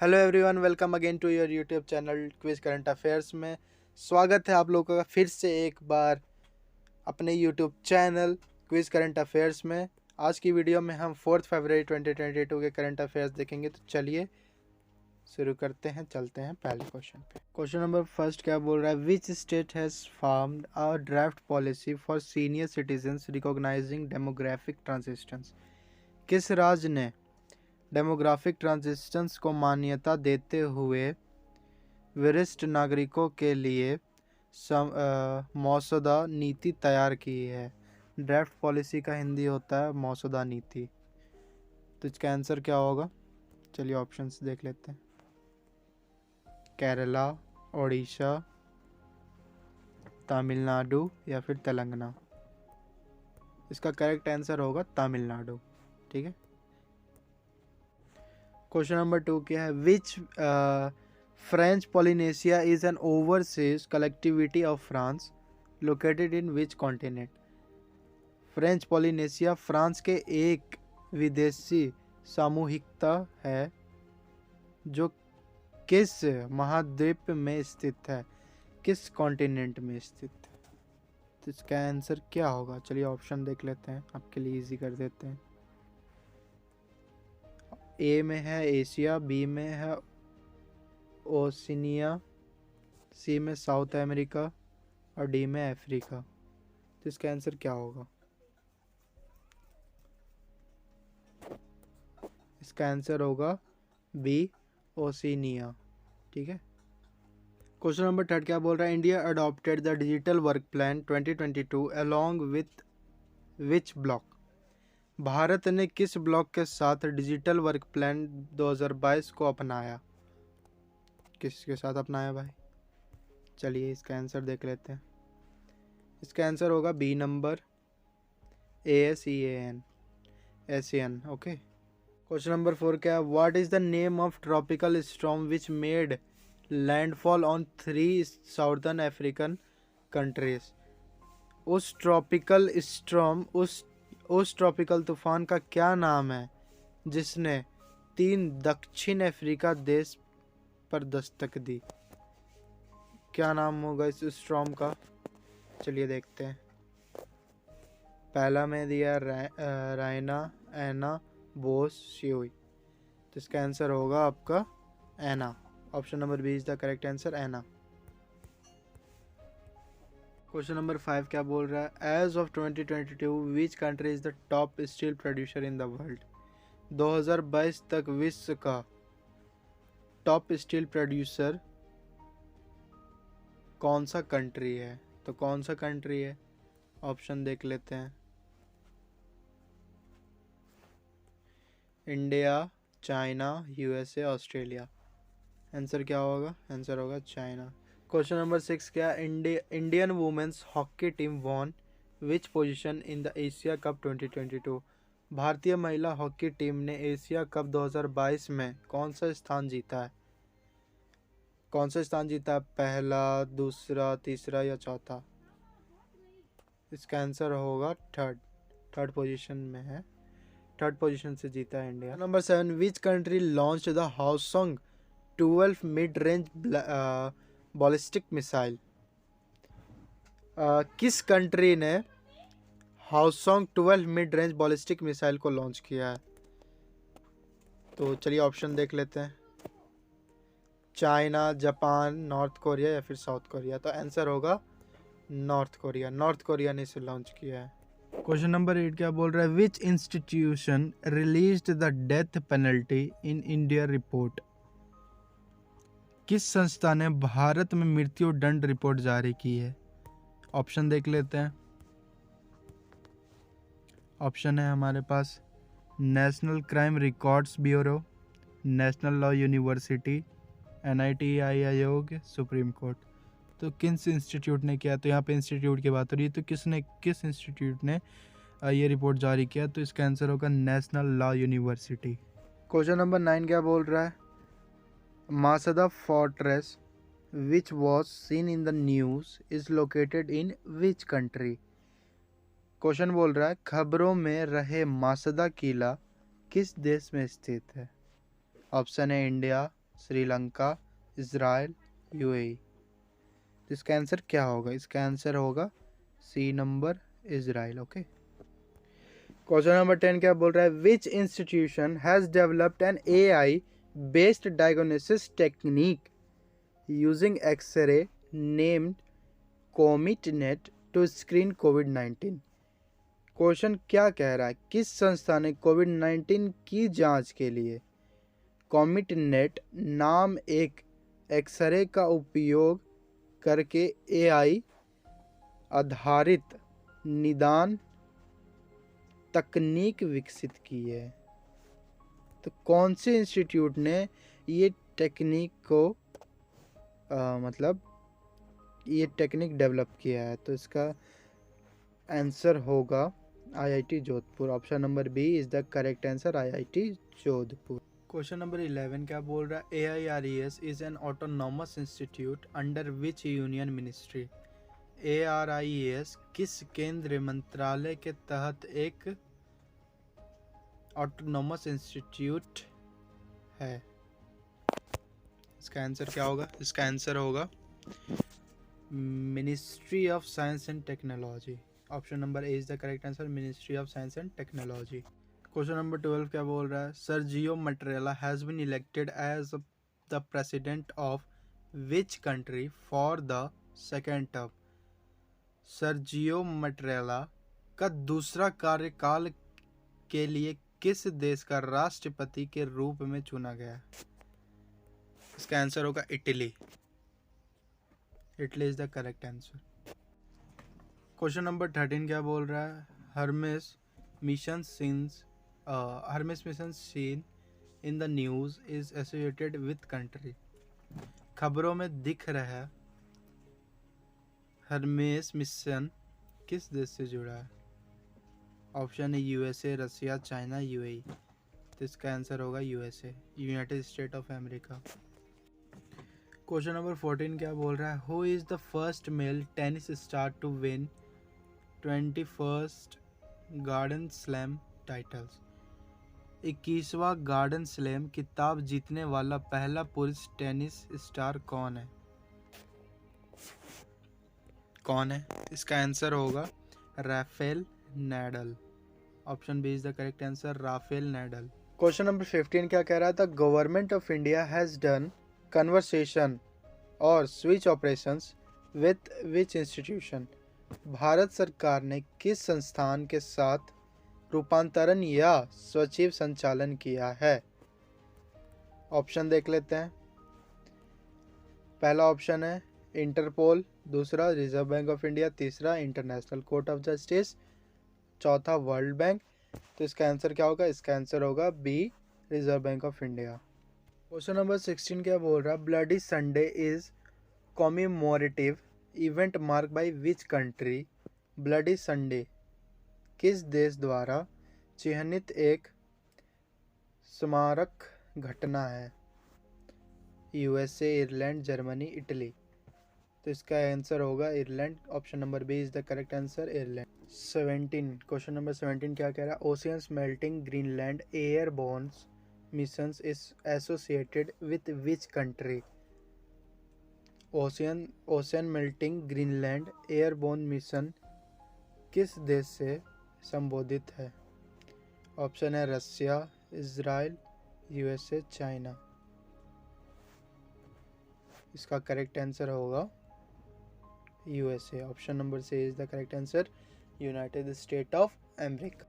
Hello everyone, welcome again to your YouTube channel quiz current affairs में। स्वागत है आप लोगों का फिर से एक बार अपने YouTube channel quiz current affairs में। आज की वीडियो में हम 4 फरवरी 2022 के करंट अफेयर्स देखेंगे। तो चलिए शुरू करते हैं, चलते हैं पहले क्वेश्चन पे। क्वेश्चन नंबर फर्स्ट क्या बोल रहा है? Which state has formed a draft policy for senior citizens recognising demographic transitions? किस राज्य ने डेमोग्राफिक ट्रांजिशंस को मान्यता देते हुए वरिष्ठ नागरिकों के लिए मसौदा नीति तैयार की है? ड्राफ्ट पॉलिसी का हिंदी होता है मसौदा नीति। तो इसका आंसर क्या होगा? चलिए ऑप्शंस देख लेते हैं। केरला, ओडिशा, तमिलनाडु या फिर तेलंगाना। इसका करेक्ट आंसर होगा तमिलनाडु। ठीक है। क्वेश्चन नंबर 2 क्या है? Which French Polynesia is an overseas collectivity of France located in which continent? French Polynesia France के एक विदेशी सामूहिकता है जो किस महाद्वीप में स्थित है, किस कॉन्टिनेंट में स्थित है? तो इसका आंसर क्या होगा? चलिए ऑप्शन देख लेते हैं, आपके लिए इजी कर देते हैं। ए में है एशिया, बी में है ओशिनिया, सी में साउथ अमेरिका और डी में अफ्रीका। तो इसका आंसर क्या होगा? इसका आंसर होगा बी, ओशिनिया। ठीक है। क्वेश्चन नंबर 3 क्या बोल रहा है? India adopted the digital work plan 2022 along with which block? Bharat ने किस ब्लॉक के साथ डिजिटल वर्क प्लान 2022 को अपनाया? किसके साथ अपनाया भाई? चलिए इसका आंसर देख लेते हैं। इसका आंसर होगा B number, ASEAN, Asian. Okay. Question number 4 क्या है? What is the name of tropical storm which made landfall on 3 southern African countries? उस ट्रॉपिकल स्टॉर्म, उस ट्रॉपिकल तूफान का क्या नाम है जिसने 3 दक्षिण अफ्रीका देश पर दस्तक दी? क्या नाम होगा इस स्टॉर्म का? चलिए देखते हैं। पहला में दिया रायना, एना, बोस, शियोई। तो इसका आंसर होगा आपका एना। Option number B is the correct answer, एना। क्वेश्चन नंबर 5 क्या बोल रहा है? As of 2022 which country is the top steel producer in the world? 2022 तक विश्व का टॉप स्टील प्रोड्यूसर कौन सा कंट्री है? तो कौन सा कंट्री है? ऑप्शन देख लेते हैं। India, China, USA, Australia. Answer क्या होगा? आंसर होगा चाइना। क्वेश्चन नंबर 6 क्या? Indian women's hockey team won which position in the Asia Cup 2022? भारतीय महिला हॉकी टीम ने एशिया कप 2022 में कौन सा स्थान जीता है? कौन सा स्थान जीता है? पहला, दूसरा, तीसरा या चौथा? इसका आंसर होगा थर्ड पोजीशन में है। थर्ड पोजीशन से जीता है India. Number 7 which country launch the Hwasong 12 mid range ballistic missile? किस कंट्री ने Hwasong 12 mid range ballistic missile को लॉन्च किया है? तो चलिए ऑप्शन देख लेते हैं। चाइना, जापान, नॉर्थ कोरिया या फिर साउथ कोरिया? तो आंसर होगा नॉर्थ कोरिया। नॉर्थ कोरिया ने इसे लॉन्च किया है। क्वेश्चन नंबर 8 क्या बोल रहा है? Which institution released the death penalty in India report? किस संस्था ने भारत में मृत्यु दंड रिपोर्ट जारी की है? ऑप्शन देख लेते हैं। ऑप्शन है हमारे पास National Crime Records Bureau, National Law University, NIT आयोग, सुप्रीम कोर्ट। तो किस इंस्टीट्यूट ने किया? तो यहाँ पे इंस्टीट्यूट की बात हो रही है। तो किस इंस्टीट्यूट ने ये रिपोर्ट जारी किया? तो इसका आंसर होगा National Law University. Question number 9 क्या बोल रहा है? Masada fortress which was seen in the news is located in which country? Question बोल रहा है खबरों में रहे मासदा किला किस देश में स्थित है? ऑप्शन है इंडिया, श्रीलंका, इज़राइल, यूएई। तो इसका आंसर क्या होगा? इसका आंसर होगा C number, Israel. Okay. Question number 10 क्या बोल रहा है? Which institution has developed an AI based diagnosis technique using X ray named कोमिटनेट टू स्क्रीन कोविड-19। क्वेश्चन क्या कह रहा है? किस संस्था ने कोविड-19 की जांच के लिए कोमिटनेट नाम एक एक्सरे का उपयोग करके AI आधारित निदान तकनीक विकसित की है? तो कौन से इंस्टीट्यूट ने ये टेक्निक को मतलब ये टेक्निक डेवलप किया है? तो इसका आंसर होगा IIT Jodhpur. Option number B is the correct answer, IIT Jodhpur. Question number 11 क्या बोल रहा है? AIRES is an autonomous institute under which union ministry? ARIES किस केंद्रीय मंत्रालय के तहत एक ऑटोनॉमस इंस्टीट्यूट है? इसका आंसर क्या होगा? इसका आंसर होगा Ministry of Science and Technology. Option number A is the correct answer, Ministry of Science and Technology. Question number 12 क्या बोल रहा है? Sergio Mattarella has been elected as the president of which country for the second term? Sergio Mattarella का दूसरा कार्यकाल के लिए किस देश का राष्ट्रपति के रूप में चुना गया? इसका आंसर होगा Italy. Italy is the correct answer. Question number 13 क्या बोल रहा है? Hermès mission scene in the news is associated with country. खबरों में दिख रहा है हर्मेस मिशन किस देश से जुड़ा है? ऑप्शन है USA, रसिया, चाइना, UAE। तो इसका आंसर होगा USA, United State of America. Question number 14 क्या बोल रहा है? Who is the first male tennis star to win 21st Grand slam titles? 21वां गार्डन स्लैम खिताब जीतने वाला पहला पुरुष टेनिस स्टार कौन है? कौन है? इसका आंसर होगा Rafael Nadal. Option B is the correct answer, Rafael Nadal. Question number 15 क्या कह रहा था? Government of India has done conversation और switch operations with which institution? Bharat सरकार ने किस संस्थान के साथ रूपांतरण या स्वैच्छिक संचालन किया है? ऑप्शन देख लेते हैं। पहला ऑप्शन है इंटरपोल, दूसरा रिजर्व बैंक ऑफ इंडिया, तीसरा इंटरनेशनल कोर्ट ऑफ जस्टिस, चौथा वर्ल्ड बैंक। तो इसका आंसर क्या होगा? इसका आंसर होगा B, Reserve Bank of India. Question number 16 क्या बोल रहा है? Bloody Sunday is commemorative event mark by which country? Bloody Sunday किस देश द्वारा चिन्हित एक स्मारक घटना है? USA, Ireland, Germany, Italy. तो इसका आंसर होगा Ireland. Option number B is the correct answer, Ireland. 17 question number 17 क्या कह रहा है? Oceans melting Greenland airborne missions is associated with which country? Ocean melting Greenland airborne mission किस देश से संबोधित है? ऑप्शन है रसिया, इजराइल, USA, चाइना। इसका करेक्ट आंसर होगा USA। Option number C is the correct answer, United State of America.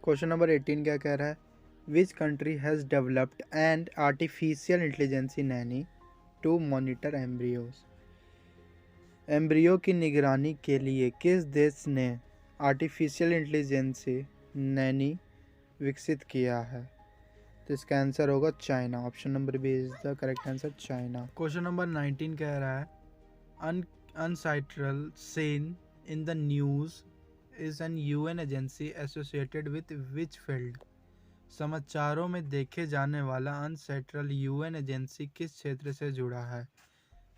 Question number 18 क्या कह रहा है? Which country has developed and artificial intelligence nanny to monitor embryos? Embryo की निगरानी के लिए किस देश ने आर्टिफिशियल इंटेलिजेंसी नैनी विकसित किया है? तो इसका आंसर होगा China. Option number B is the correct answer, China. Question number 19 कह रहा है UNCITRAL seen in the news is an UN agency associated with which field? समाचारों में देखे जाने वाला अनसेंट्रल UN एजेंसी किस क्षेत्र से जुड़ा है?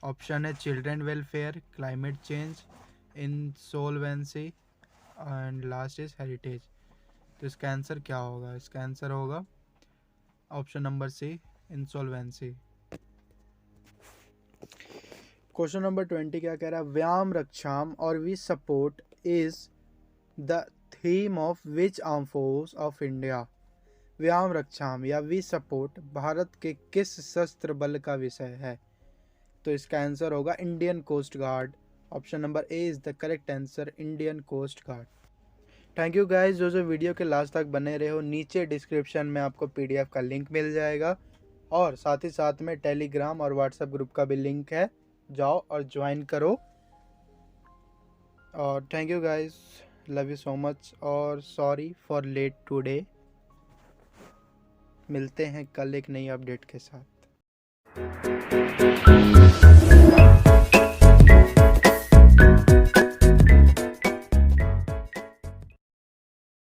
ऑप्शन है children welfare, climate change, insolvency and last is heritage. तो इसका आंसर क्या होगा? इसका आंसर होगा option number C, insolvency. Question number 20 क्या कह रहा है, व्याम रक्षाम और we support is the theme of which arm force of India. व्याम रक्षाम या वी सपोर्ट भारत के किस शस्त्र बल का विषय है? तो इसका आंसर होगा Indian Coast Guard. Option number A is the correct answer, Indian Coast Guard. Thank you guys, जो वीडियो के लास्ट तक बने रहे हो। नीचे डिस्क्रिप्शन में आपको पीडीएफ का लिंक मिल जाएगा और साथ ही साथ में टेलीग्राम और व्हाट्सएप ग्रुप का भी लिंक है, जाओ और ज्वाइन करो। और thank you guys, love you so much और सॉरी फॉर लेट टुडे। मिलते हैं कल एक नई अपडेट के साथ।